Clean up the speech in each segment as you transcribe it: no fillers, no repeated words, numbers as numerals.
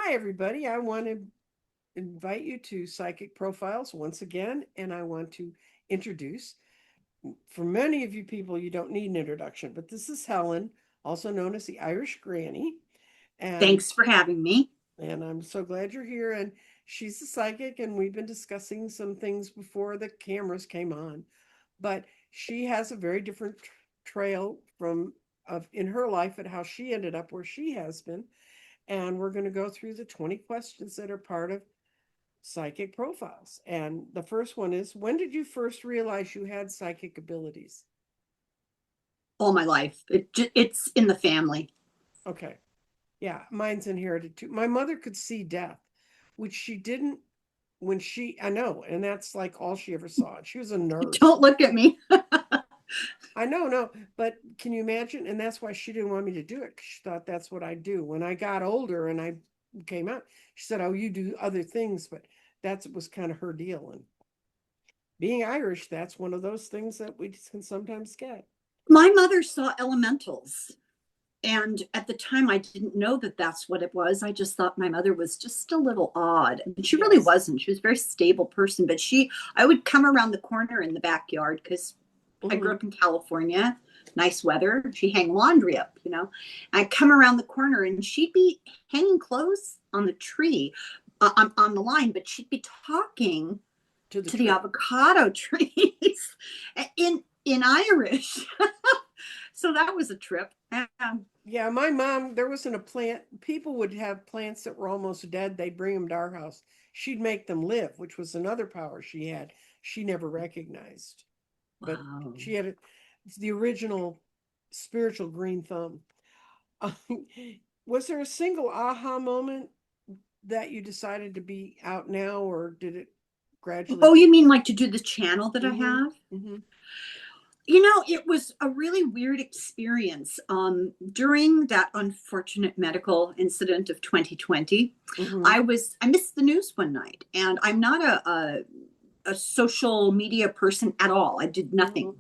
Hi, everybody. I want to invite you to Psychic Profiles once again, and I want to introduce, for many of you people, you don't need an introduction, but this is Helen, also known as the Irish Granny. And Thanks for having me. and I'm so glad you're here. And she's a psychic, and we've been discussing some things before the cameras came on. But she has a very different trail from of in her life and how she ended up where she has been. And we're going to go through the 20 questions that are part of psychic profiles. And the first one is, when did you first realize you had psychic abilities? All my life. It's in the family. Okay. Yeah, mine's inherited too. My mother could see death, which she didn't when I know, and that's like all she ever saw. She was a nurse. Don't look at me. I know, no, but can you imagine? And that's why she didn't want me to do it. 'Cause she thought that's what I do. When I got older and I came out, she said, "Oh, you do other things," but that was kind of her deal. And being Irish, that's one of those things that we can sometimes get. My mother saw elementals. And at the time, I didn't know that that's what it was. I just thought my mother was just a little odd. And she really Yes. wasn't. She was a very stable person. But I would come around the corner in the backyard because I grew Hmm. up in California, nice weather. She'd hang laundry up. I'd come around the corner and she'd be hanging clothes on the tree, on the line, but she'd be talking To the to the tree. avocado trees in Irish. So that was a trip. Yeah, my mom, there wasn't a plant. People would have plants that were almost dead. They'd bring them to our house. She'd make them live, which was another power she had. She never recognized, but Wow. she had the original spiritual green thumb. Was there a single aha moment that you decided to be out now, or did it gradually Oh, get you mean there? like to do the channel that I Mm-hmm. have? Mm-hmm. It was a really weird experience. During that unfortunate medical incident of 2020, Mm-hmm. I missed the news one night, and I'm not a social media person at all. I did Mm-hmm. nothing.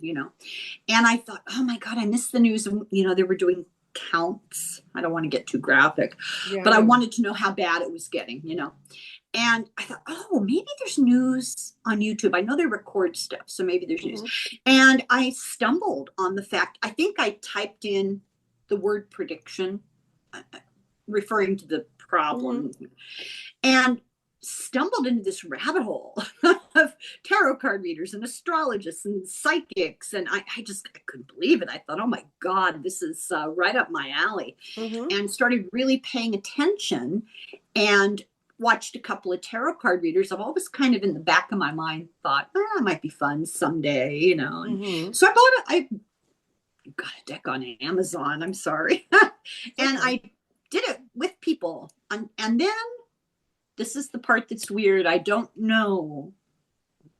And I thought, oh my God, I missed the news. They were doing counts. I don't want to get too graphic, Yeah, I but I know. wanted to know how bad it was getting. And I thought, oh, maybe there's news on YouTube. I know they record stuff, so maybe there's news. Mm-hmm. And I stumbled on the fact, I think I typed in the word prediction, referring to the Mm-hmm. problem, and stumbled into this rabbit hole of tarot card readers and astrologists and psychics. And I couldn't believe it. I thought, oh my God, this is right up my alley. Mm-hmm. And started really paying attention and watched a couple of tarot card readers. I've always kind of in the back of my mind thought, it might be fun someday. And Mm-hmm. so I got a deck on Amazon. I'm sorry. It's And okay. I did it with people. And then this is the part that's weird. I don't know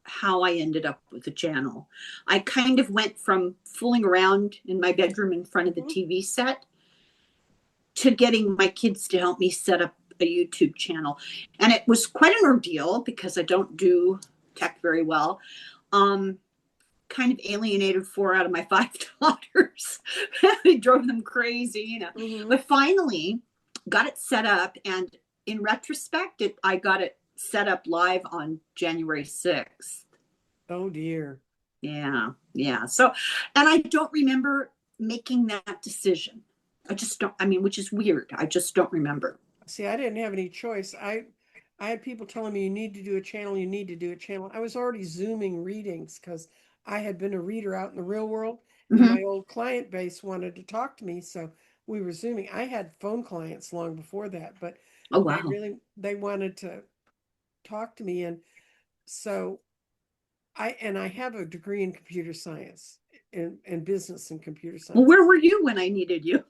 how I ended up with the channel. I kind of went from fooling around in my bedroom in front of the Mm-hmm. TV set to getting my kids to help me set up a YouTube channel. And it was quite an ordeal because I don't do tech very well. Um, Kind of alienated 4 out of my 5 daughters. I drove them crazy. Mm-hmm. But finally got it set up. And in retrospect, I got it set up live on January 6th. Oh dear. Yeah, yeah. So, and I don't remember making that decision. I just don't, I mean, which is weird. I just don't remember. See, I didn't have any choice. I had people telling me you need to do a channel, you need to do a channel. I was already zooming readings because I had been a reader out in the real world, and Mm-hmm. my old client base wanted to talk to me, so we were zooming. I had phone clients long before that, but Oh, they wow. really they wanted to talk to me, and so I have a degree in computer science and business and computer Well, science. where were you when I needed you?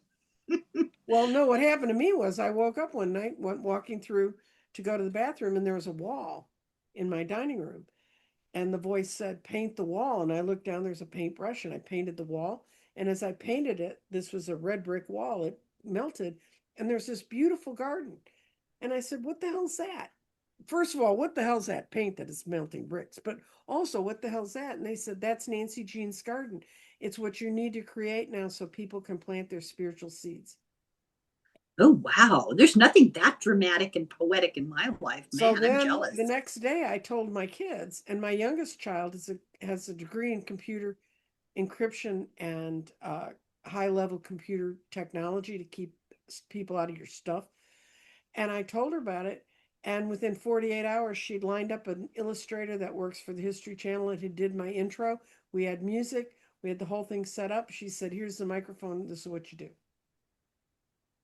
Well, no, what happened to me was I woke up one night, went walking through to go to the bathroom, and there was a wall in my dining room. And the voice said, "Paint the wall." And I looked down, there's a paintbrush, and I painted the wall. And as I painted it, this was a red brick wall, it melted. And there's this beautiful garden. And I said, "What the hell's that?" First of all, what the hell's that paint that is melting bricks? But also, what the hell's that? And they said, "That's Nancy Jean's garden. It's what you need to create now so people can plant their spiritual seeds." Oh, wow. There's nothing that dramatic and poetic in my life. So Man, I'm then the jealous. next day I told my kids, and my youngest child has a degree in computer encryption and high level computer technology to keep people out of your stuff. And I told her about it. And within 48 hours, she'd lined up an illustrator that works for the History Channel and who did my intro. We had music, we had the whole thing set up. She said, "Here's the microphone. This is what you do."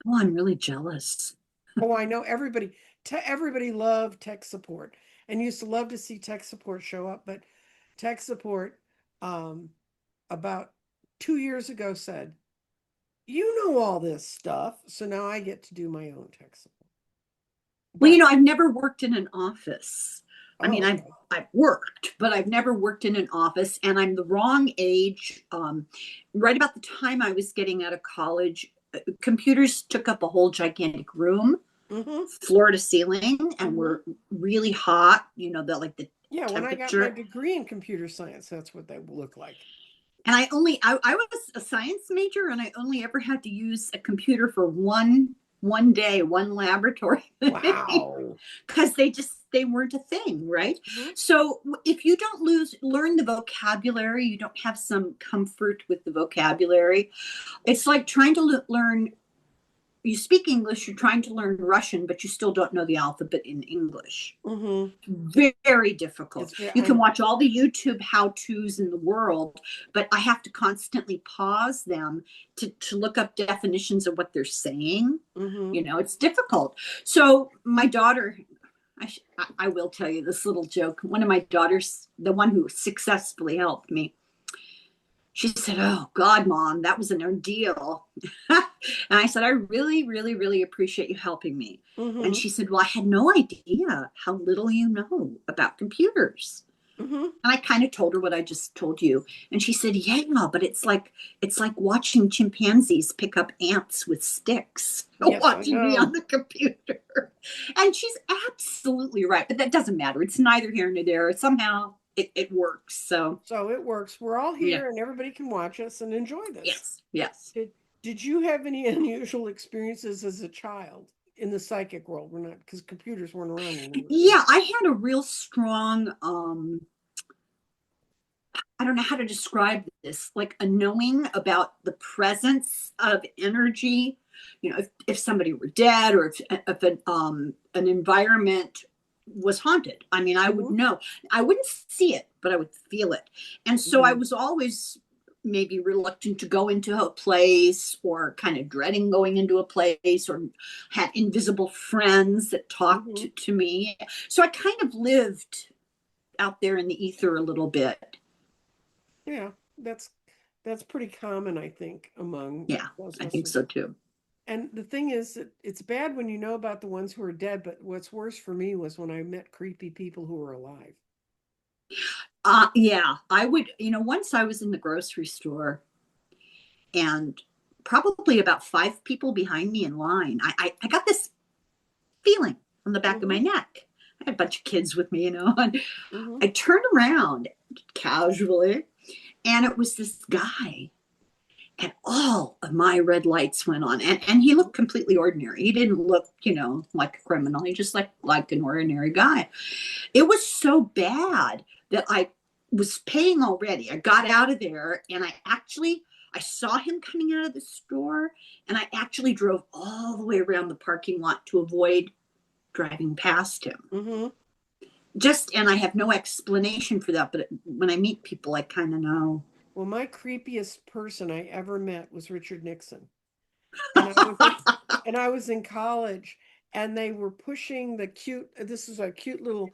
Oh, I'm really jealous. Oh, I know everybody loved tech support and used to love to see tech support show up. But tech support, um, about 2 years ago, said, "You know all this stuff." So now I get to do my own tech support. Well, But, I've never worked in an office. I mean, oh, okay. I've worked, but I've never worked in an office, and I'm the wrong age. Right about the time I was getting out of college, computers took up a whole gigantic room, Mm-hmm. floor to ceiling, and Mm-hmm. were really hot. The Yeah, when I got my temperature. degree in computer science, that's what they look like. And I was a science major, and I only ever had to use a computer for one day, one laboratory thing, Wow. because they weren't a thing, right? Mm-hmm. So if you don't learn the vocabulary, you don't have some comfort with the vocabulary. It's like trying to learn. You speak English, you're trying to learn Russian, but you still don't know the alphabet in English. Mm-hmm. Very difficult. It's very, You can watch all the YouTube how-tos in the world, but I have to constantly pause them to look up definitions of what they're saying. mm-hmm. It's difficult. So my daughter, I will tell you this little joke. One of my daughters, the one who successfully helped me, she said, "Oh God, Mom, that was an ordeal." And I said, "I really, really, really appreciate you helping me." And Mm-hmm. she said, "Well, I had no idea how little you know about computers." Mm-hmm. And I kind of told her what I just told you. And she said, "Yeah, but it's like watching chimpanzees pick up ants with sticks, Yes, I watching me on know. the computer." And she's absolutely right. But that doesn't matter. It's neither here nor there. Somehow it works. So So it works. We're all yeah. here and everybody can watch us and enjoy this. Yes. Yes. Did did you have any unusual experiences as a child in the psychic world? We're not because computers weren't around when we were Yeah, kids. I had a real strong I don't know how to describe this, like a knowing about the presence of energy. If somebody were dead, or if an environment was haunted. I mean, I would Mm-hmm. know. I wouldn't see it, but I would feel it. And so I Mm-hmm. was always maybe reluctant to go into a place, or kind of dreading going into a place, or had invisible friends that talked Mm-hmm. to me. So I kind of lived out there in the ether a little bit. Yeah, that's pretty common, I think, among Yeah, I think Ghostbusters. so too. And the thing is that it's bad when you know about the ones who are dead, but what's worse for me was when I met creepy people who were alive. Yeah, I would, once I was in the grocery store, and probably about five people behind me in line. I got this feeling on the back of my Mm-hmm. neck. I had a bunch of kids with me, and Mm-hmm. I turned around casually, and it was this guy. And all of my red lights went on. And he looked completely ordinary. He didn't look, like a criminal. He just like an ordinary guy. It was so bad that I was paying already. I got out of there, and I saw him coming out of the store, and I actually drove all the way around the parking lot to avoid driving past him. Mm-hmm. And I have no explanation for that, but when I meet people, I kind of know. Well, my creepiest person I ever met was Richard Nixon. And I was in college and they were pushing the cute this is a cute little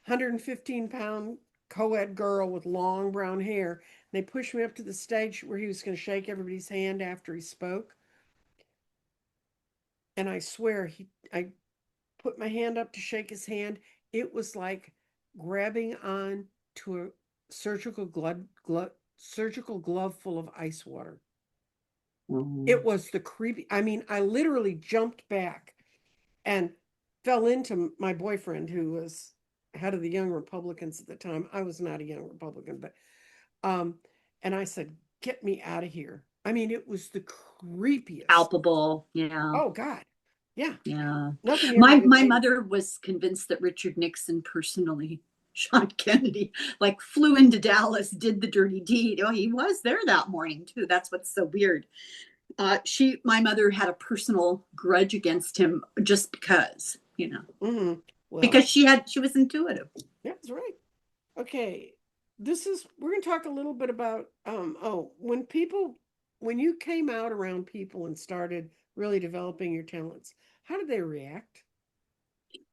115-pound co-ed girl with long brown hair. They pushed me up to the stage where he was going to shake everybody's hand after he spoke. And I swear I put my hand up to shake his hand. It was like grabbing on to a surgical glove full of ice water. It Mm. was the creepy. I mean, I literally jumped back and fell into my boyfriend, who was head of the Young Republicans at the time. I was not a Young Republican, but um, and I said, "Get me out of here." I mean, it was the creepiest. Palpable. Yeah. Oh God. Yeah, Yeah. nothing you ever My related. mother was convinced that Richard Nixon personally shot Kennedy, like flew into Dallas, did the dirty deed. Oh, he was there that morning too. That's what's so weird. My mother had a personal grudge against him just because, Hmm. Well, because she was intuitive. yeah, that's right. Okay, we're going to talk a little bit about when you came out around people and started really developing your talents, how did they react?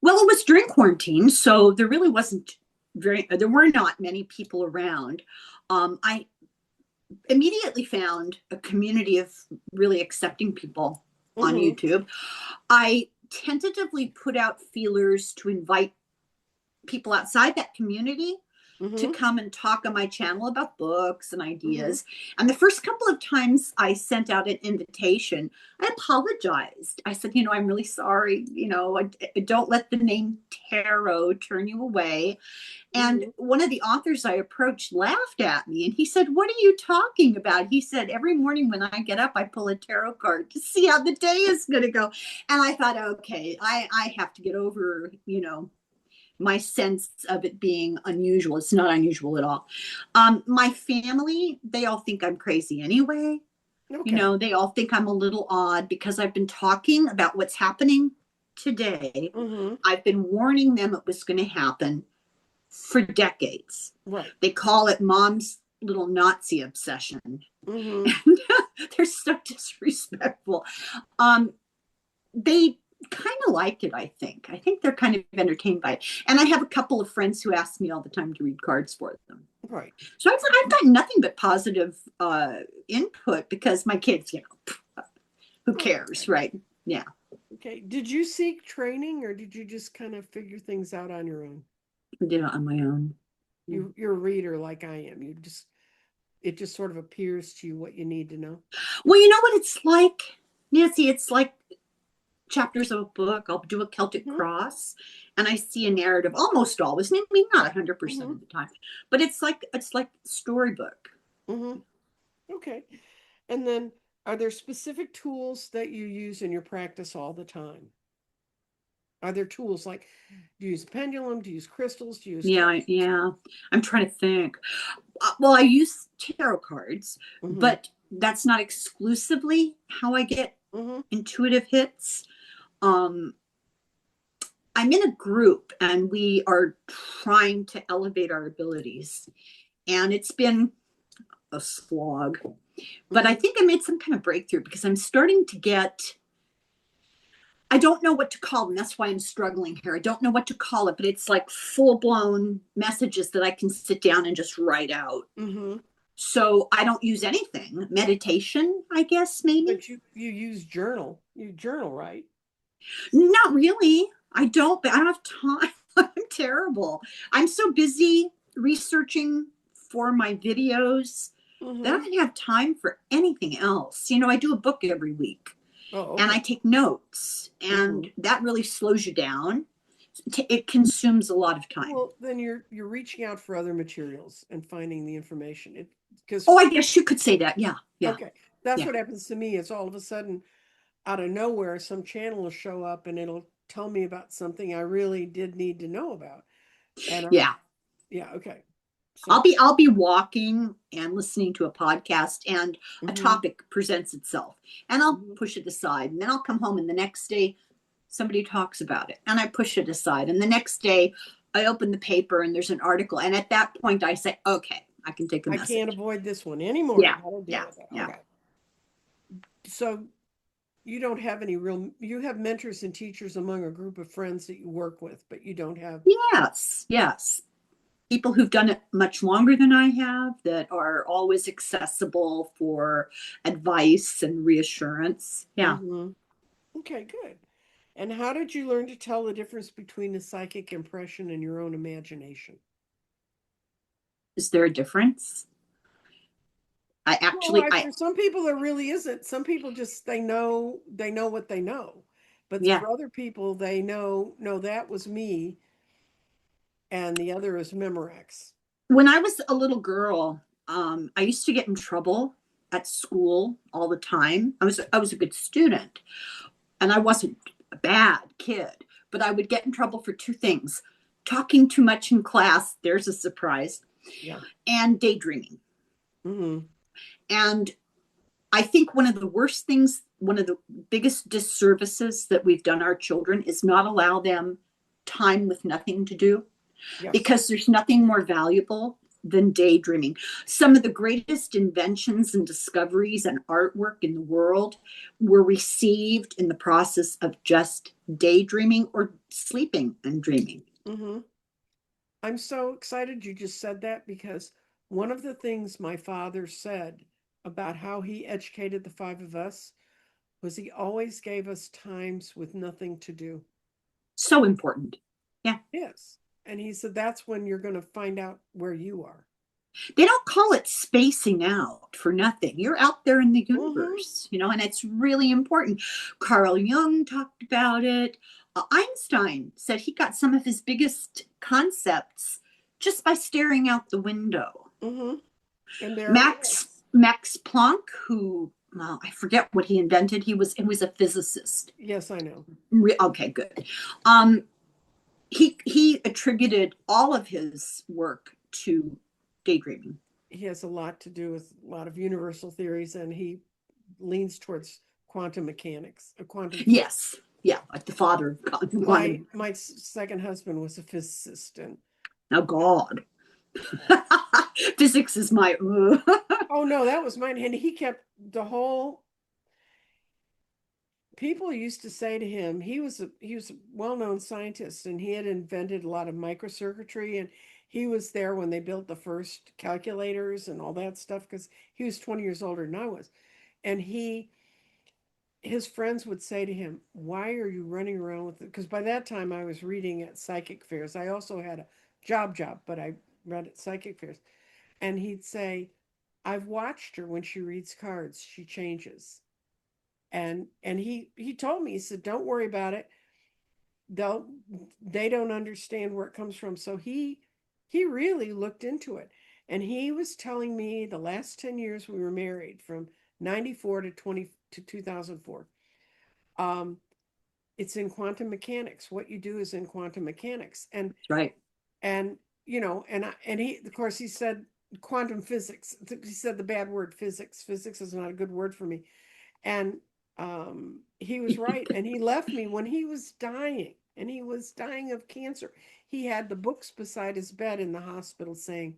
Well, it was during quarantine, so there were not many people around. I immediately found a community of really accepting people on Mm-hmm. YouTube. I tentatively put out feelers to invite people outside that community to Mm-hmm. come and talk on my channel about books and Mm-hmm. ideas. And the first couple of times I sent out an invitation, I apologized. I said, I'm really sorry. I don't let the name tarot turn you away. And Mm-hmm. one of the authors I approached laughed at me and he said, "What are you talking about?" He said, "Every morning when I get up, I pull a tarot card to see how the day is going to go." And I thought, okay, I have to get over, my sense of it being unusual. It's not unusual at all. My family, they all think I'm crazy anyway. Okay. They all think I'm a little odd because I've been talking about what's happening today. Mm-hmm. I've been warning them it was going to happen for decades. Right. They call it mom's little Nazi obsession. Mm-hmm. And they're so disrespectful. Um, they kind of like it, I think. I think they're kind of entertained by it. And I have a couple of friends who ask me all the time to read cards for them. Right. So I've gotten nothing but positive input because my kids, who cares, Okay. right? Yeah. Okay. Did you seek training or did you just kind of figure things out on your own? I did it on my own. Yeah. You're a reader like I am. It just sort of appears to you what you need to know. Well, you know what it's like, Nancy? It's like chapters of a book. I'll do a Celtic Mm-hmm. cross and I see a narrative almost always, maybe not 100% Mm-hmm. of the time, but it's like storybook. Mm-hmm. Okay. And then are there specific tools that you use in your practice all the time? Are there tools like do you use pendulum? Do you use crystals? Do you use Yeah, cards? yeah. I'm trying to think. Well, I use tarot cards, Mm-hmm. but that's not exclusively how I get Mm-hmm. intuitive hits. Um, I'm in a group and we are trying to elevate our abilities. And it's been a slog. But I Mm-hmm. think I made some kind of breakthrough because I'm starting to get, I don't know what to call them. That's why I'm struggling here. I don't know what to call it, but it's like full blown messages that I can sit down and just write out. Mm-hmm. So I don't use anything. Meditation, I guess, maybe. But you use journal. You journal, right? Not really. I don't, but I don't have time. I'm terrible. I'm so busy researching for my videos that I Mm-hmm. don't have time for anything else. I do a book every week Oh, and okay. I take notes, Mm-hmm. and that really slows you down. It consumes a lot of time. Well, then you're reaching out for other materials and finding the information. It because Oh, I guess you could say that. Yeah, yeah, okay, that's yeah, what happens to me. It's all of a sudden out of nowhere, some channel will show up and it'll tell me about something I really did need to know about. And yeah. yeah, okay. I'll So, be I'll be walking and listening to a podcast and a mm-hmm, topic presents itself and I'll mm-hmm. push it aside, and then I'll come home and the next day somebody talks about it and I push it aside, and the next day I open the paper and there's an article, and at that point I say, okay, I can take a I can't message. avoid this one anymore. I Yeah, got to deal yeah, with it. yeah. Okay. So you don't have you have mentors and teachers among a group of friends that you work with, but you don't have, Yes, yes. People who've done it much longer than I have, that are always accessible for advice and reassurance. Yeah. mm-hmm. Okay, good. And how did you learn to tell the difference between a psychic impression and your own imagination? Is there a difference? I Well, actually, I, for some people there really isn't. Some people just they know what they know. But yeah. for other people they know, no, that was me and the other is Memorex. When I was a little girl, I used to get in trouble at school all the time. I was a good student, and I wasn't bad kid, but I would get in trouble for two things: talking too much in class, there's a surprise, Yeah. and daydreaming. Mm-hmm. And I think one of the worst things, one of the biggest disservices that we've done our children is not allow them time with nothing to do, Yes. because there's nothing more valuable than daydreaming. Some of the greatest inventions and discoveries and artwork in the world were received in the process of just daydreaming or sleeping and dreaming. Mm-hmm. I'm so excited you just said that because one of the things my father said about how he educated the five of us was he always gave us times with nothing to do. So important. Yeah. Yes. And he said that's when you're going to find out where you are. They don't call it spacing out for nothing. You're out there in the Mm-hmm. universe, and it's really important. Carl Jung talked about it. Einstein said he got some of his biggest concepts just by staring out the window. Mm-hmm. And there it Max was. Max Planck, who, well, I forget what he invented. He was a physicist. Yes, I know. Okay, good. Um, he attributed all of his work to daydreaming. He has a lot to do with a lot of universal theories, and he leans towards quantum mechanics, quantum physics. Yes. Yeah, like the father of My quantum. my second husband was a physicist, and Oh, God. Physics is my. oh no, that was mine. And he kept the whole. People used to say to him, he was a well-known scientist, and he had invented a lot of microcircuitry, and he was there when they built the first calculators and all that stuff because he was 20 years older than I was, and his friends would say to him, "Why are you running around with it?" Because by that time I was reading at psychic fairs. I also had a job, but I read at psychic fairs. And he'd say, "I've watched her when she reads cards. She changes." And he told me, he said, "Don't worry about it. They'll they don't understand where it comes from." So he really looked into it. And he was telling me the last 10 years we were married from 94 to 20 to 2004. Um, it's in quantum mechanics. What you do is in quantum mechanics. Right. And and he, of course, he said quantum physics. He said the bad word physics. Physics is not a good word for me. And he was right. And he left me when he was dying, and he was dying of cancer. He had the books beside his bed in the hospital saying,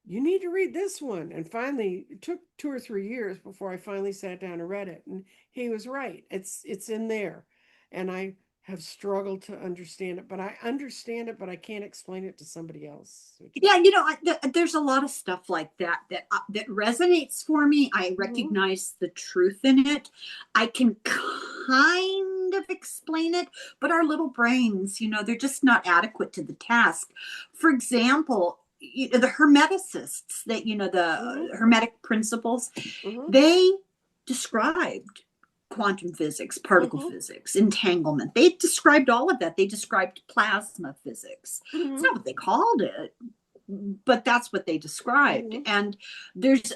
"You need to read this one." And finally, it took 2 or 3 years before I finally sat down and read it. And he was right. It's in there. And I have struggled to understand it, but I understand it, but I can't explain it to somebody else. Which Yeah, is there's a lot of stuff like that that resonates for me. I Mhm. recognize the truth in it. I can kind of explain it, but our little brains, they're just not adequate to the task. For example, the hermeticists, Mhm. the hermetic principles, Mhm. they described quantum physics, particle Mhm. physics, entanglement. They described all of that. They described plasma physics. It's Mhm. not what they called it, but that's what they described. Mhm. And there's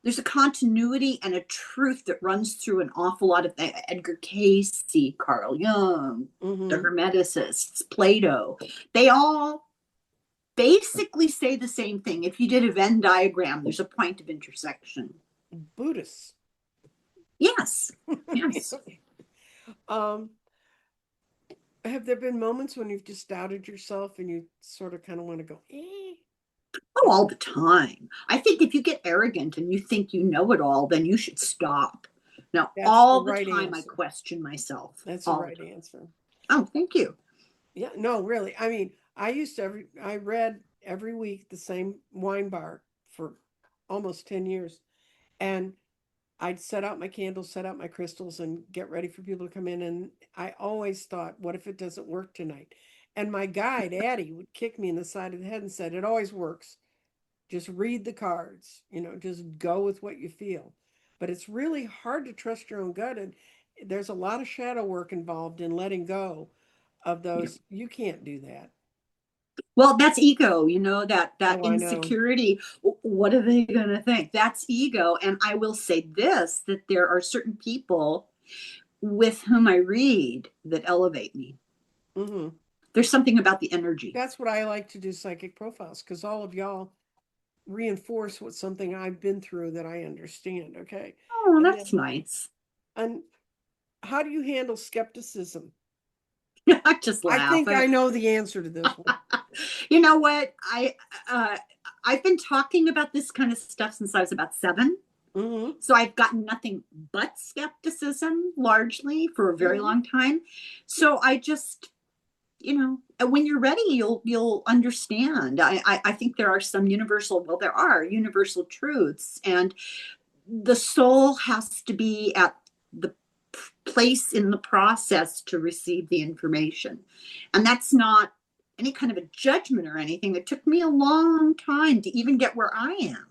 there's a continuity and a truth that runs through an awful lot of Edgar Cayce, Carl Jung, the Mhm. Hermeticists, Plato. They all basically say the same thing. If you did a Venn diagram, there's a point of intersection. Buddhists. Yes, yes. um, have there been moments when you've just doubted yourself and you sort of kind of want to go, eh? Oh, all the time. I think if you get arrogant and you think you know it all, then you should stop. Now, That's the all the right time I answer. question myself. That's the All the right time. answer. Oh, thank you. Yeah, no, really. I mean, I read every week the same wine bar for almost 10 years. And I'd set out my candles, set out my crystals, and get ready for people to come in. And I always thought, what if it doesn't work tonight? And my guide, Addie, would kick me in the side of the head and said, "It always works. Just read the cards, just go with what you feel." But it's really hard to trust your own gut. And there's a lot of shadow work involved in letting go of Yeah. those. You can't do that. Well, that's ego, that Oh, I know. insecurity. What are they going to think? That's ego. And I will say this, that there are certain people, with whom I read that elevate me. Mm-hmm. There's something about the energy. That's what I like to do, psychic profiles, because all of y'all reinforce what something I've been through that I understand. Okay. Oh, And that's then, nice. and how do you handle skepticism? I just I laugh. think I know the answer to this one. You know what? Uh, I've been talking about this kind of stuff since I was about 7. Mm-hmm. So I've gotten nothing but skepticism largely for a very Mm-hmm. long time. So I just, when you're ready, you'll understand. I think there are some there are universal truths, and the soul has to be at the place in the process to receive the information. And that's not any kind of a judgment or anything. It took me a long time to even get where I am,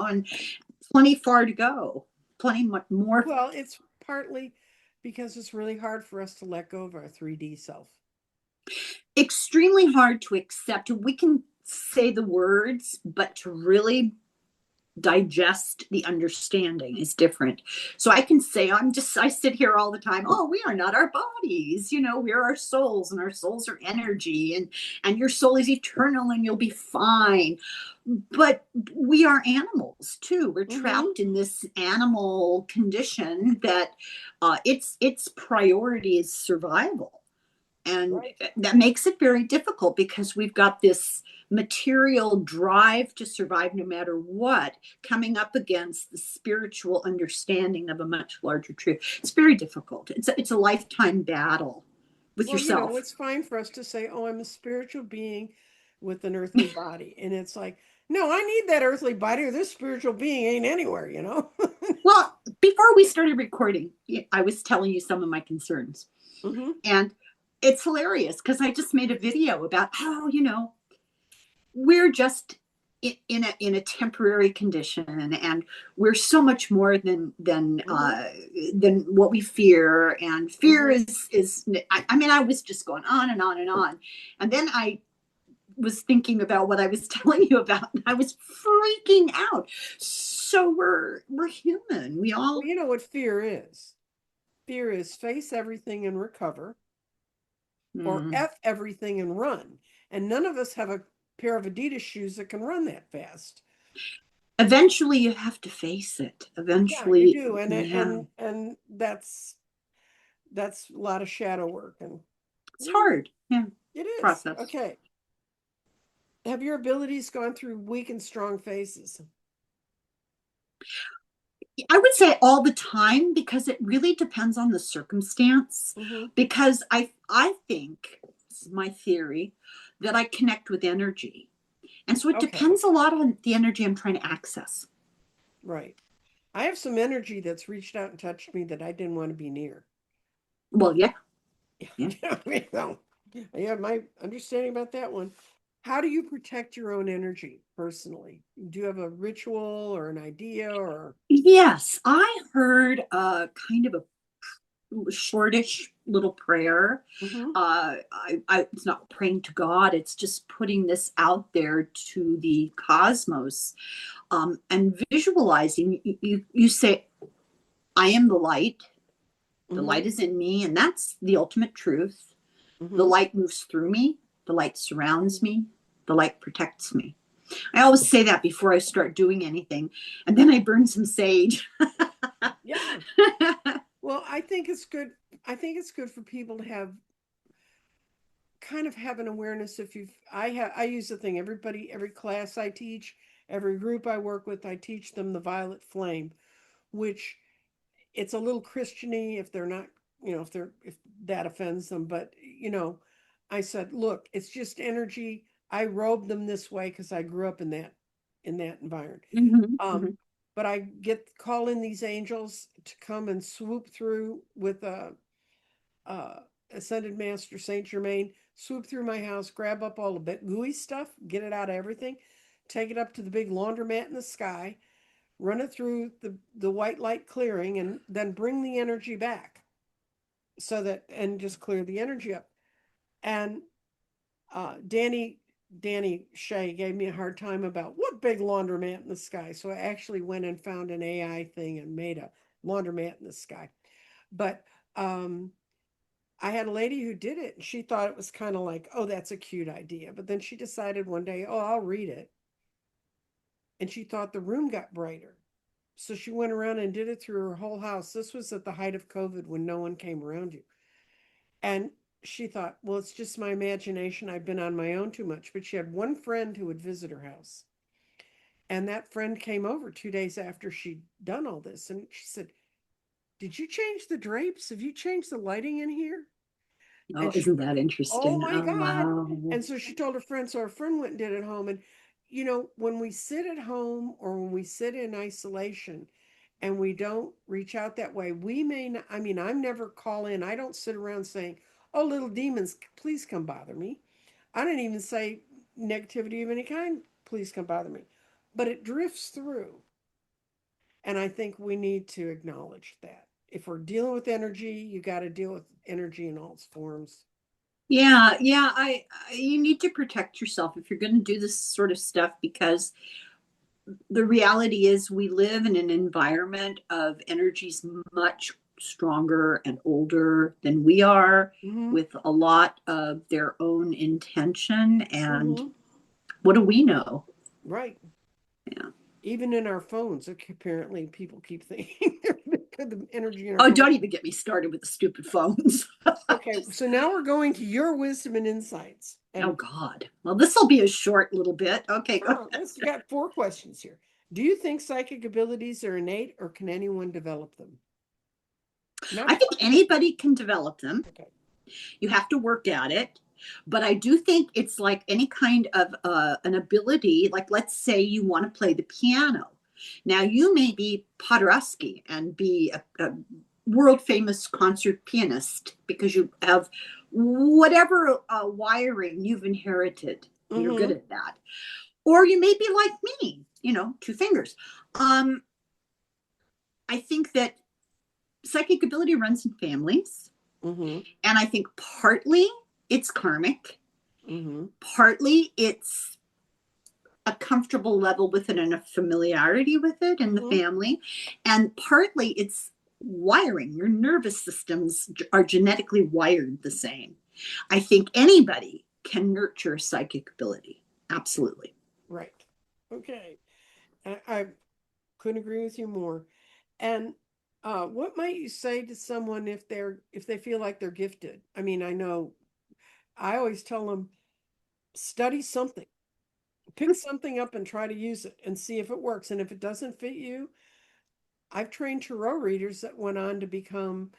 and plenty far to go, plenty much more. Well, it's partly because it's really hard for us to let go of our 3D self. Extremely hard to accept. We can say the words, but to really digest the understanding is different. So I can say, I sit here all the time, oh, we are not our bodies, we're our souls, and our souls are energy, and your soul is eternal, and you'll be fine. But we are animals too. We're Mm-hmm. trapped in this animal condition that its priority is survival, and Right. that makes it very difficult because we've got this material drive to survive no matter what, coming up against the spiritual understanding of a much larger truth. It's very difficult. It's a lifetime battle with Well, yourself. it's fine for us to say, oh, I'm a spiritual being with an earthly body. And it's like, no, I need that earthly body or this spiritual being ain't anywhere. Well, before we started recording, I was telling you some of my concerns. Mm-hmm. And it's hilarious because I just made a video about how, we're just in a temporary condition, and we're so much more Mm-hmm. than what we fear. And fear Mm-hmm. is I mean, I was just going on and on and on, and then I was thinking about what I was telling you about, and I was freaking out. So we're human. We Well, all. you know what fear is? Fear is face everything and recover, or Hmm. F everything and run. And none of us have a pair of Adidas shoes that can run that fast. Eventually you have to face it. Yeah, you Eventually, do. And yeah, and that's a lot of shadow work, and it's mm, hard. Yeah, it is. process. Okay. Have your abilities gone through weak and strong phases? I would say all the time because it really depends on the circumstance. Mm-hmm. Because I think, this is my theory, that I connect with energy. And so it Okay. depends a lot on the energy I'm trying to access. Right. I have some energy that's reached out and touched me that I didn't want to be near. Well, yeah, yeah. I mean, no. Yeah, my understanding about that one. How do you protect your own energy personally? Do you have a ritual or an idea or? Yes, I heard a kind of a shortish little prayer. Mm-hmm. It's not praying to God, it's just putting this out there to the cosmos, and visualizing. You say, I am the light. The Mm-hmm. light is in me, and that's the ultimate truth. The Mm-hmm. light moves through me. The light surrounds me. The light protects me. I always say that before I start doing anything. And then I burn some sage. Yeah. Well, I think it's good. I think it's good for people to have kind of have an awareness. If you've I use the thing, every class I teach, every group I work with, I teach them the violet flame, which it's a little Christiany if they're not, if that offends them, but I said, look, it's just energy. I robe them this way because I grew up in that environment. Mm-hmm, um mm-hmm. but I get call in these angels to come and swoop through with a uh, ascended master Saint Germain, swoop through my house, grab up all the bit gooey stuff, get it out of everything, take it up to the big laundromat in the sky, run it through the white light clearing, and then bring the energy back, so that and just clear the energy up. And Danny Shea gave me a hard time about what big laundromat in the sky. So I actually went and found an AI thing and made a laundromat in the sky. But Um, I had a lady who did it and she thought it was kind of like, oh, that's a cute idea. But then she decided one day, oh, I'll read it. And she thought the room got brighter. So she went around and did it through her whole house. This was at the height of COVID when no one came around you. And she thought, well, it's just my imagination. I've been on my own too much. But she had one friend who would visit her house. And that friend came over 2 days after she'd done all this. And she said, did you change the drapes? Have you changed the lighting in here? Oh, And she isn't went, that oh interesting? my Oh, God. wow. And so she told her friend. So her friend went and did it at home. And, when we sit at home or when we sit in isolation and we don't reach out that way, we may not. I mean, I'm never call in. I don't sit around saying, oh, little demons, please come bother me. I don't even say negativity of any kind, please come bother me. But it drifts through. And I think we need to acknowledge that. If we're dealing with energy, you got to deal with energy in all its forms. Yeah, yeah. You need to protect yourself if you're going to do this sort of stuff, because the reality is we live in an environment of energies much stronger and older than we are, Mm-hmm. with a lot of their own intention. And Mm-hmm. what do we know? Right. Yeah. Even in our phones, apparently people keep thinking the energy in our Oh, phone. don't even get me started with the stupid phones. Okay, Just, so now we're going to your wisdom and insights. oh And God. Well, this will be a short little bit. Okay, go ahead. let's got 4 questions here. Do you think psychic abilities are innate or can anyone develop them? Not I think anybody can develop them. okay. You have to work at it. But I do think it's like any kind of an ability. Like, let's say you want to play the piano. Now, you may be Paderewski and be a world famous concert pianist because you have whatever wiring you've inherited. You're good Mm-hmm. at that. Or you may be like me, 2 fingers. Um, I think that psychic ability runs in families. Mm-hmm. And I think partly it's karmic, Mm-hmm. partly it's a comfortable level with it and a familiarity with it in the Mm-hmm. family, and partly it's wiring. Your nervous systems are genetically wired the same. I think anybody can nurture psychic ability. Absolutely. Right. Okay. I couldn't agree with you more. And what might you say to someone if they feel like they're gifted? I mean, I know I always tell them study something, pick something up and try to use it and see if it works. And if it doesn't fit you, I've trained tarot readers that went on to become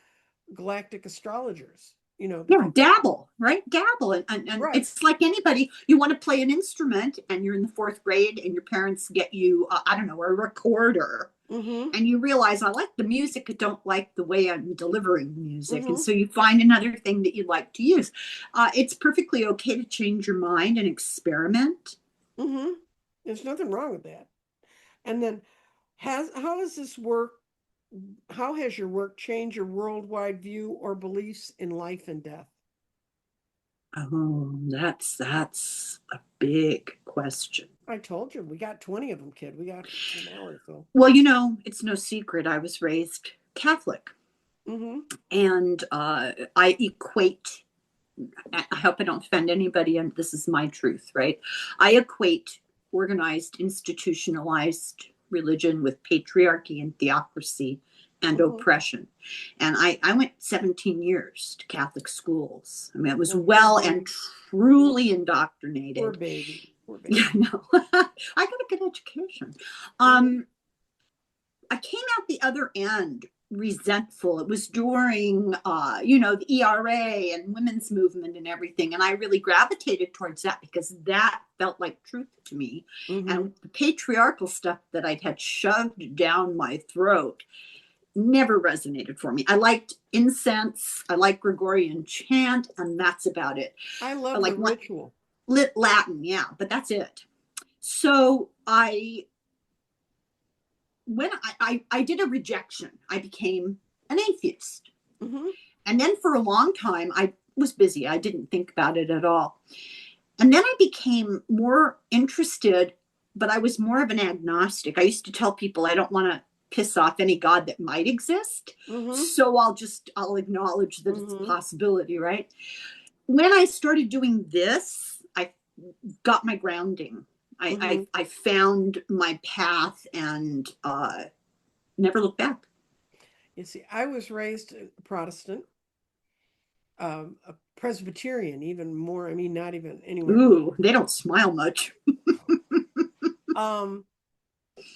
galactic astrologers. Yeah, Because dabble, right? Dabble. And right. it's like anybody, you want to play an instrument and you're in the 4th grade and your parents get you, I don't know, a recorder, Mm-hmm. and you realize I like the music, I don't like the way I'm delivering music. And Mm-hmm. so you find another thing that you like to use. It's perfectly okay to change your mind and experiment. Mm-hmm. There's nothing wrong with that. And then how does this work? How has your work changed your worldwide view or beliefs in life and death? Oh, that's a big question. I told you we got 20 of them, kid. We got an hour to fill. Well, it's no secret I was raised Catholic, Mm-hmm. and I equate, I hope I don't offend anybody, and this is my truth, right? I equate organized, institutionalized religion with patriarchy and theocracy and Mm-hmm. oppression. And I went 17 years to Catholic schools. I mean, it was Oh, poor well and baby. Poor, truly poor indoctrinated. baby. Poor Yeah, baby. I know. I got a good education. Mm-hmm. Um, I came out the other end resentful. It was during, the ERA and women's movement and everything. And I really gravitated towards that because that felt like truth to me. Mm-hmm. And the patriarchal stuff that I'd had shoved down my throat never resonated for me. I liked incense, I like Gregorian chant, and that's about it. I I love the like ritual. lit Latin, yeah, but that's it. So when I did a rejection, I became an atheist. Mm-hmm. And then for a long time, I was busy. I didn't think about it at all. And then I became more interested, but I was more of an agnostic. I used to tell people I don't want to piss off any God that might exist. Mm-hmm. So I'll acknowledge that it's a Mm-hmm. possibility, right? When I started doing this, I got my grounding. Mm-hmm. I found my path and never looked back. You see, I was raised Protestant, a Presbyterian, even more. I mean, not even anywhere near. Ooh, they don't smile much. Um,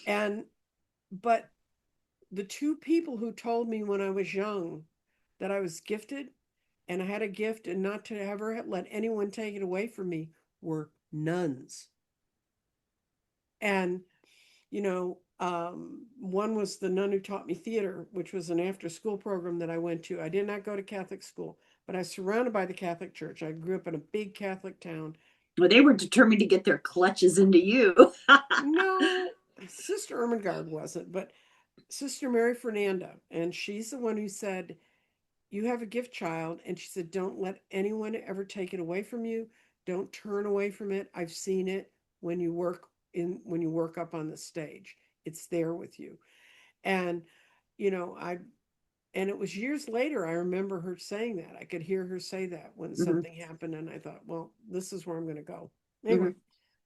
and but the two people who told me when I was young that I was gifted and I had a gift and not to ever let anyone take it away from me were nuns. And, one was the nun who taught me theater, which was an after school program that I went to. I did not go to Catholic school, but I was surrounded by the Catholic Church. I grew up in a big Catholic town. Well, they were determined to get their clutches into you. No, Sister Ermengarde wasn't, but Sister Mary Fernanda. And she's the one who said, "You have a gift, child." And she said, "Don't let anyone ever take it away from you. Don't turn away from it. I've seen it when you work up on the stage. It's there with you." And you know, I and it was years later I remember her saying that. I could hear her say that when Mm-hmm, something happened, and I thought, well, this is where I'm going to go. mm-hmm. Anyway,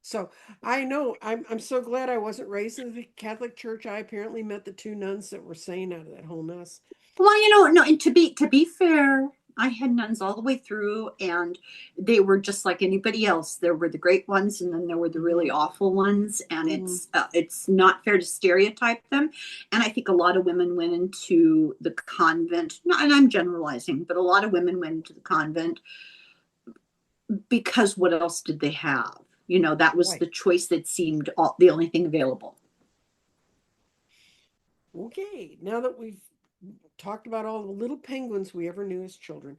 so I know I'm so glad I wasn't raised in the Catholic Church. I apparently met the two nuns that were sane out of that whole mess. Well, no, and to be fair, I had nuns all the way through, and they were just like anybody else. There were the great ones, and then there were the really Mm-hmm. awful ones, and Mm-hmm. it's not fair to stereotype them. And I think a lot of women went into the convent, and I'm generalizing, but a lot of women went into the convent because what else did they have? That was Right. the choice that seemed the only thing available. Okay. Now that we've talked about all the little penguins we ever knew as children,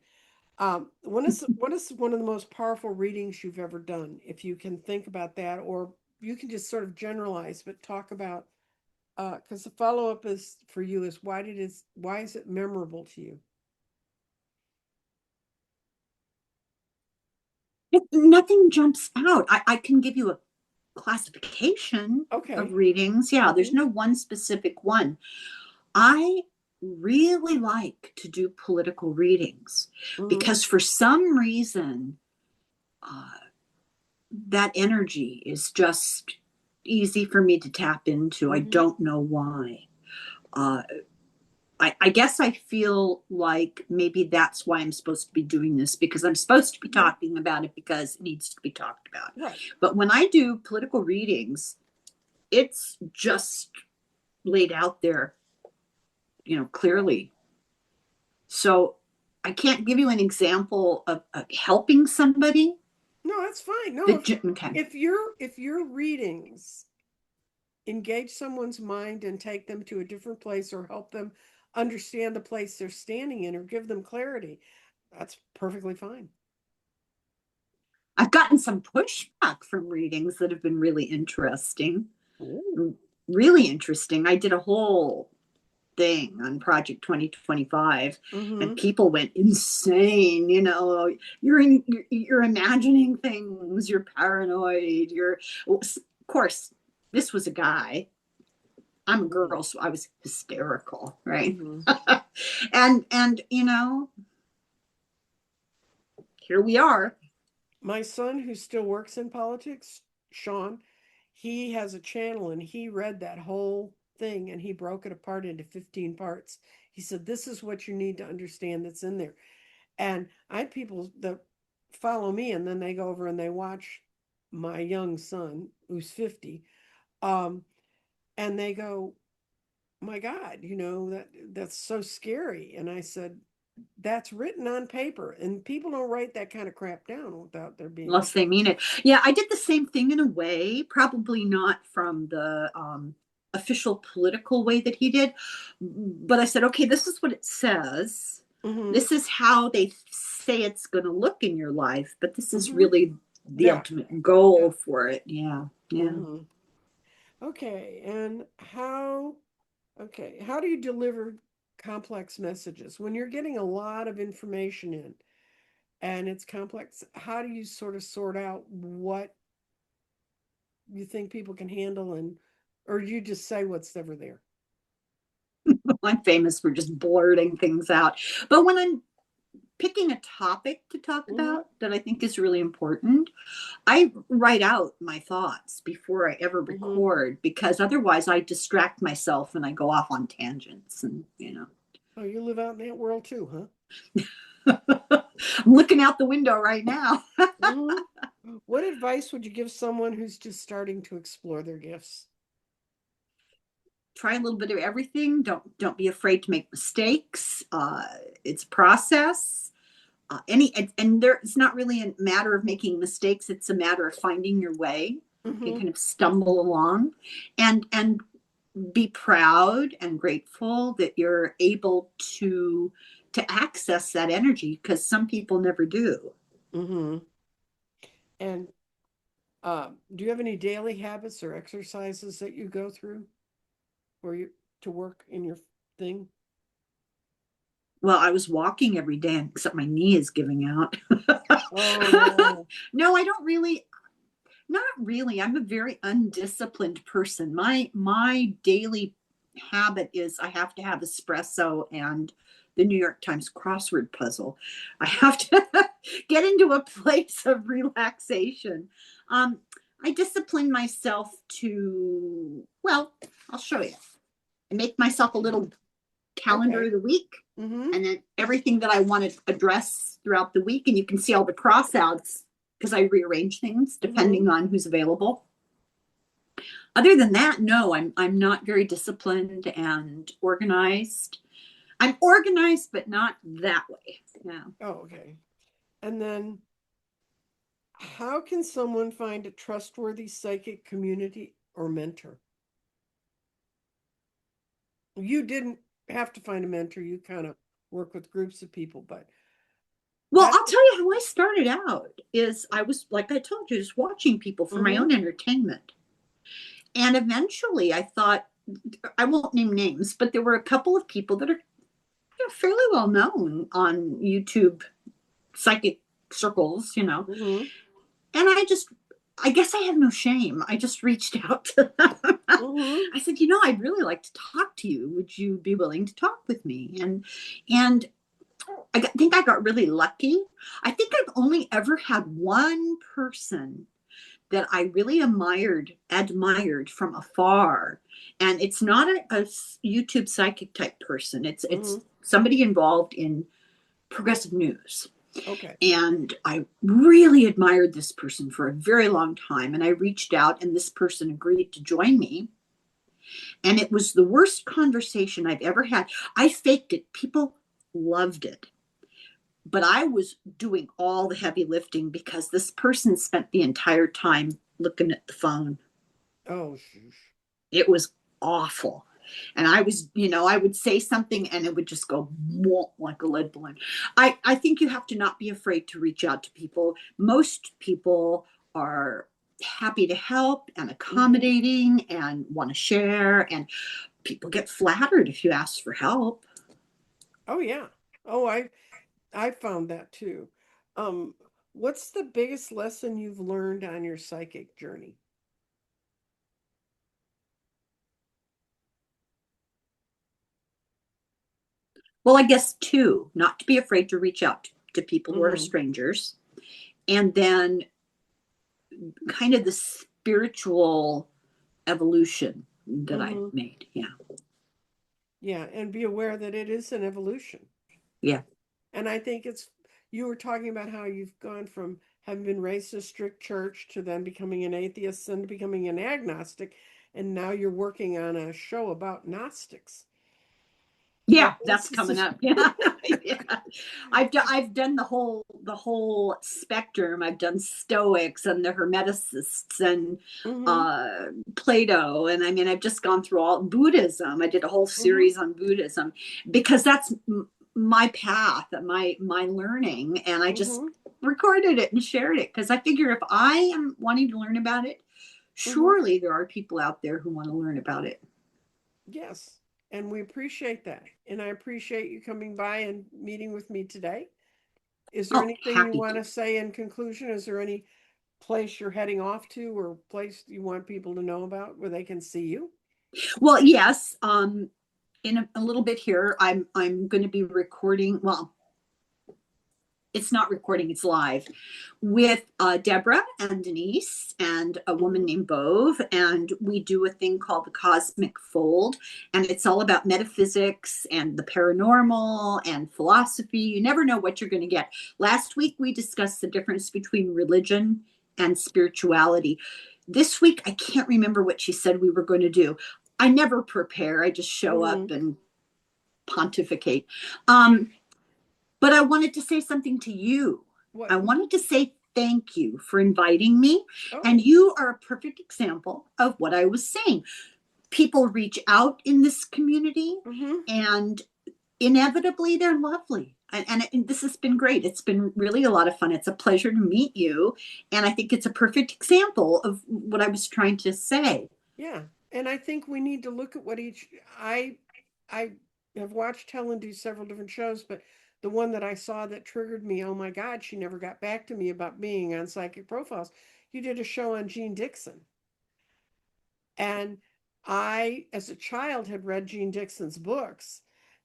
what is one of the most powerful readings you've ever done? If you can think about that, or you can just sort of generalize, but talk about because the follow up is for you is why is it memorable to you? Nothing jumps out. I can give you a classification of Okay. readings. Yeah, there's Mm-hmm. no one specific one. I really like to do political readings Mm-hmm. because for some reason, uh, that energy is just easy for me to tap into. I Mm-hmm. don't know why. Uh, I guess I feel like maybe that's why I'm supposed to be doing this because I'm supposed to be Mm-hmm. talking about it because it needs to be talked about. Right. But when I do political readings, it's just laid out there, clearly. So I can't give you an example of helping somebody. No, that's fine. No, Okay. if your readings engage someone's mind and take them to a different place or help them understand the place they're standing in or give them clarity, that's perfectly fine. I've gotten some pushback from readings that have been really interesting. Ooh. Really interesting. I did a whole thing on Project 2025 and Mm-hmm. people went insane. You're imagining things, you're paranoid, of course, this was a guy. I'm a girl, so I was hysterical, right? Mm-hmm. and here we are. My son, who still works in politics, Sean, he has a channel and he read that whole thing and he broke it apart into 15 parts. He said, "This is what you need to understand that's in there." And I had people that follow me and then they go over and they watch my young son, who's 50, um, and they go, "My God, that's so scary." And I said, "That's written on paper, and people don't write that kind of crap down without there being." Unless they mean it. Yeah, I did the same thing in a way, probably not from the official political way that he did, but I said, okay, this is what it says. Mm-hmm. This is how they say it's going to look in your life, but this is Mm-hmm. really the Yeah. ultimate goal for it. Yeah, yeah. Mm-hmm. Okay. And how do you deliver complex messages when you're getting a lot of information in and it's complex? How do you sort of sort out what you think people can handle, or you just say what's ever there? I'm famous for just blurting things out. But when I'm picking a topic to talk Mm-hmm. about that I think is really important, I write out my thoughts before I ever Mm-hmm. record because otherwise I distract myself and I go off on tangents and, Oh, you live out in that world too, huh? I'm looking out the window right now. Mm-hmm. What advice would you give someone who's just starting to explore their gifts? Try a little bit of everything. Don't be afraid to make mistakes. It's a process. And there, it's not really a matter of making mistakes. It's a matter of finding your way. You Mm-hmm. kind of stumble along, and be proud and grateful that you're able to access that energy because some people never do. Mm-hmm. And do you have any daily habits or exercises that you go through or you to work in your thing? Well, I was walking every day, except my knee is giving out. Oh no. No, I don't really. Not really. I'm a very undisciplined person. My daily habit is I have to have espresso and the New York Times crossword puzzle. I have to get into a place of relaxation. Um, I discipline myself to, well, I'll show you. I make myself a little calendar Okay. of the week Mm-hmm. and then everything that I want to address throughout the week. And you can see all the cross outs because I rearrange things Mm-hmm. depending on who's available. Other than that, no, I'm not very disciplined and organized. I'm organized, but not that way. Yeah. Oh, okay. And then how can someone find a trustworthy psychic community or mentor? You didn't have to find a mentor. You kind of work with groups of people, but Well, that's I'll tell you how I started out is I was, like I told you, just watching people for my mm-hmm. own entertainment. And eventually I thought, I won't name names, but there were a couple of people that are fairly well known on YouTube psychic circles. Mm-hmm. And I guess I have no shame. I just reached out to them. Mm-hmm. I said, I'd really like to talk to you. Would you be willing to talk with me? And think I got really lucky. I think I've only ever had one person that I really admired from afar. And it's not a YouTube psychic type person. It's Mm-hmm. somebody involved in progressive news. Okay. And I really admired this person for a very long time. And I reached out, and this person agreed to join me. And it was the worst conversation I've ever had. I faked it. People loved it. But I was doing all the heavy lifting because this person spent the entire time looking at the phone. Oh, sheesh. It was awful. And I would say something and it would just go like a lead balloon. I think you have to not be afraid to reach out to people. Most people are happy to help and Mm-hmm. accommodating and want to share. And people get flattered if you ask for help. Oh yeah. Oh, I found that too. Um, what's the biggest lesson you've learned on your psychic journey? Well, I guess two, not to be afraid to reach out to people who are Mm-hmm. strangers. And then kind of the spiritual evolution that I Mm-hmm. made. Yeah. Yeah, and be aware that it is an evolution. Yeah. And I think you were talking about how you've gone from having been raised in a strict church to then becoming an atheist, then to becoming an agnostic, and now you're working on a show about Gnostics. Yeah, So that's this is coming just, up. Yeah. Yeah. I've done the whole spectrum. I've done Stoics and the Hermeticists and mm-hmm, uh Plato, and I mean I've just gone through all Buddhism. I did a whole mm-hmm, series on Buddhism because that's my path, my learning, and I just mm-hmm, recorded it and shared it because I figure if I am wanting to learn about it, mm-hmm. surely there are people out there who want to learn about it. Yes. And we appreciate that. And I appreciate you coming by and meeting with me today. Is there Oh, anything you happy want to. to say in conclusion? Is there any place you're heading off to or place you want people to know about where they can see you? Well, yes. in a little bit here, I'm going to be recording. Well, it's not recording, it's live with Deborah and Denise and a woman Mhm. named Bove. And we do a thing called the Cosmic Fold. And it's all about metaphysics and the paranormal and philosophy. You never know what you're going to get. Last week, we discussed the difference between religion and spirituality. This week, I can't remember what she said we were going to do. I never prepare, I just show up Mhm. and pontificate. Um, but I wanted to say something to you. I What? wanted to say thank you for inviting me. And Oh. you are a perfect example of what I was saying. People reach out in this community, Mhm. and inevitably they're lovely. And this has been great. It's been really a lot of fun. It's a pleasure to meet you. And I think it's a perfect example of what I was trying to say. Yeah. And I think we need to look at what each I have watched Helen do several different shows, but the one that I saw that triggered me, oh my God, she never got back to me about being on Psychic Profiles. You did a show on Jean Dixon. And I, as a child, had read Jean Dixon's books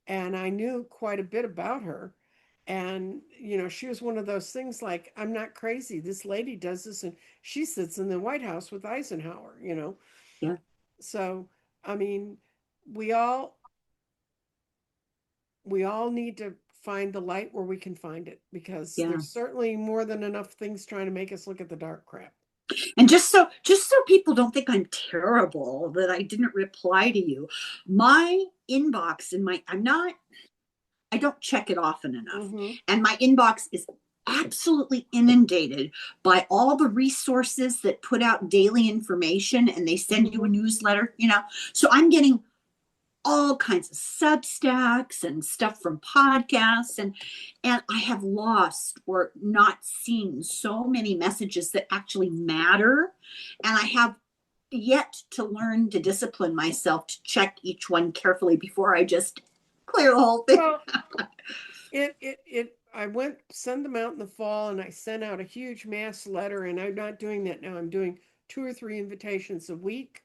and I knew quite a bit about her. And, she was one of those things like, I'm not crazy. This lady does this and she sits in the White House with Eisenhower. Yeah, So, I mean, we all we all need to find the light where we can find it because yeah. there's certainly more than enough things trying to make us look at the dark crap. And just so people don't think I'm terrible that I didn't reply to you, my inbox in my I don't check it often enough. Mm-hmm. And my inbox is absolutely inundated by all the resources that put out daily information, and they send you Mm-hmm. a newsletter. So I'm getting all kinds of Substacks and stuff from podcasts, and I have lost or not seen so many messages that actually matter, and I have yet to learn to discipline myself to check each one carefully before I just clear the whole thing. Well, I went send them out in the fall and I sent out a huge mass letter, and I'm not doing that now. I'm doing two or three invitations a week,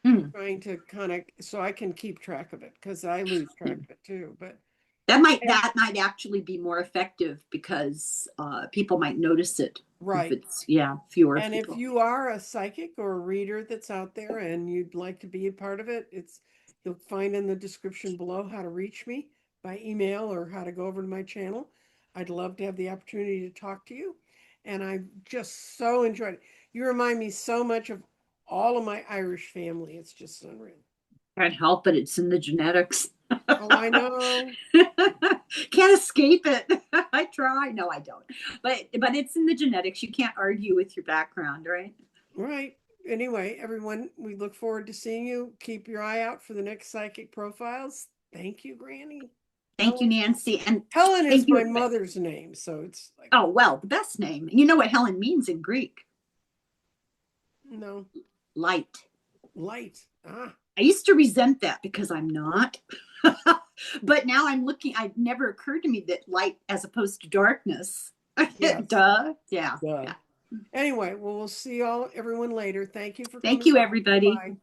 Mm, trying to kind of so I can keep track of it because I lose yeah. track of it too. But That might actually be more effective because people might notice it if right. it's, yeah, fewer And if people. you are a psychic or a reader that's out there and you'd like to be a part of it, you'll find in the description below how to reach me by email or how to go over to my channel. I'd love to have the opportunity to talk to you. And I just so enjoyed it. You remind me so much of all of my Irish family. It's just unreal. Can't help it. It's in the genetics. Oh, I know. Can't escape it. I try. No, I don't. But it's in the genetics. You can't argue with your background, right? Right. Anyway, everyone, we look forward to seeing you. Keep your eye out for the next psychic profiles. Thank you, Granny. Thank you, Helen. Nancy, and Helen is thank you, my everybody. mother's name, so it's like, Oh well, the best name. You know what Helen means in Greek? no, Light. light. Ah, I used to resent that because I'm not. But now I'm looking, it never occurred to me that light as opposed to darkness. yes. Duh. Yeah. Duh. Yeah. Anyway, well, we'll see everyone later. Thank you for Thank coming you, by. everybody. Bye.